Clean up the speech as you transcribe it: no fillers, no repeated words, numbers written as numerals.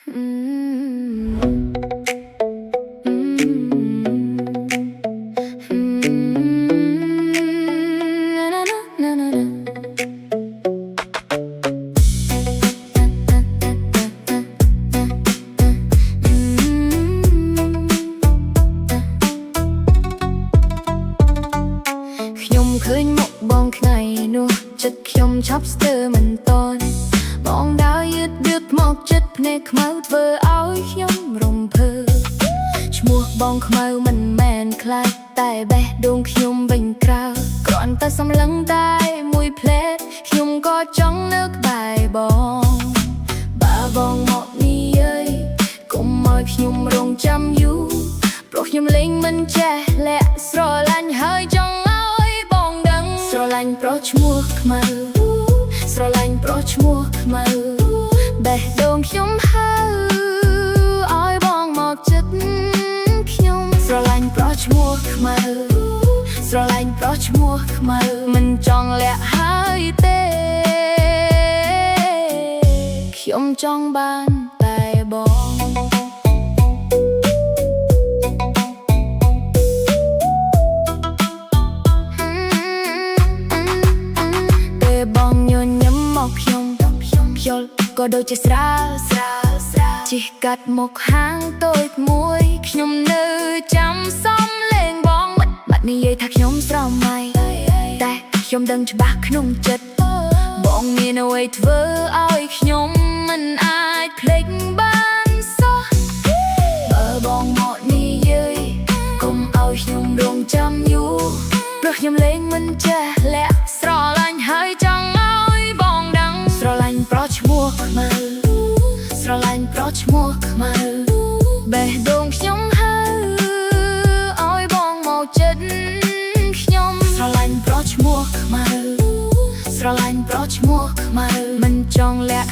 ឃើញមុខបងថ្ងៃនោះចិត្តខ្ញុំឆប់ស្ទើរមិនតន់បងដើរយឺតមកចិត្តភ្នែកខ្មៅធ្វើឲ្យខ្ញុំរំភើបឈ្មោះបងខ្មៅមិនមែនខ្លាចតែបេះដូងខ្ញុំវិញក្រៅគ្រាន់តែសម្លឹងតែមួយផ្លែតខ្ញុំក៏ចង់នៅក្បែរបងបើបងមកនេះអើយកុំឲ្យខ្ញុំរងចាំយូរព្រោះខ្ញុំលែងមិនចេះលាក់ស្រឡាញ់ហើយចង់ស្រឡាញ់ប្រុសឈ្មោះខ្មៅស្រឡាញ់ប្រុសឈ្មោះខ្មៅបេះដូងខ្ញុំហើឲ្យបងមកចិត្តខ្ញុំស្រឡាញ់ប្រុសឈ្មោះខ្មៅស្រឡាញ់ប្រុសឈ្មោះខ្មៅមិនចង់លាក់ហើយទេខ្ញុំចង់បានតែបងយល់ក៏ដូចជាស្រាលជិះកាត់មកហាងតូចមួយខ្ញុំនៅចាំសំលេងបងបាត់និយាយថាខ្ញុំស្រមៃតែខ្ញុំដឹងច្បាស់ក្នុងចិត្តបងមានអ្វីធ្វើឲ្យខ្ញុំមិនអាចភ្លេចបានសោះបើបងមកនិយាយកុំឲ្យខ្ញុំរងចាំយូរព្រោះខ្ញុំលែងមិនចេះលាក់ស្រឡាញ់ហើយចង់ឲ្យបងដឹងស្រឡាញ់ប្រុសឈ្មោះខ្មៅស្រឡាញ់ប្រុសឈ្មោះខ្មៅបេះដូងខ្ញុំហើឲ្យបងមកចិត្តខ្ញុំស្រឡាញ់ប្រុសឈ្មោះខ្មៅស្រឡាញ់ប្រុសឈ្មោះខ្មៅមិនចង់លាក់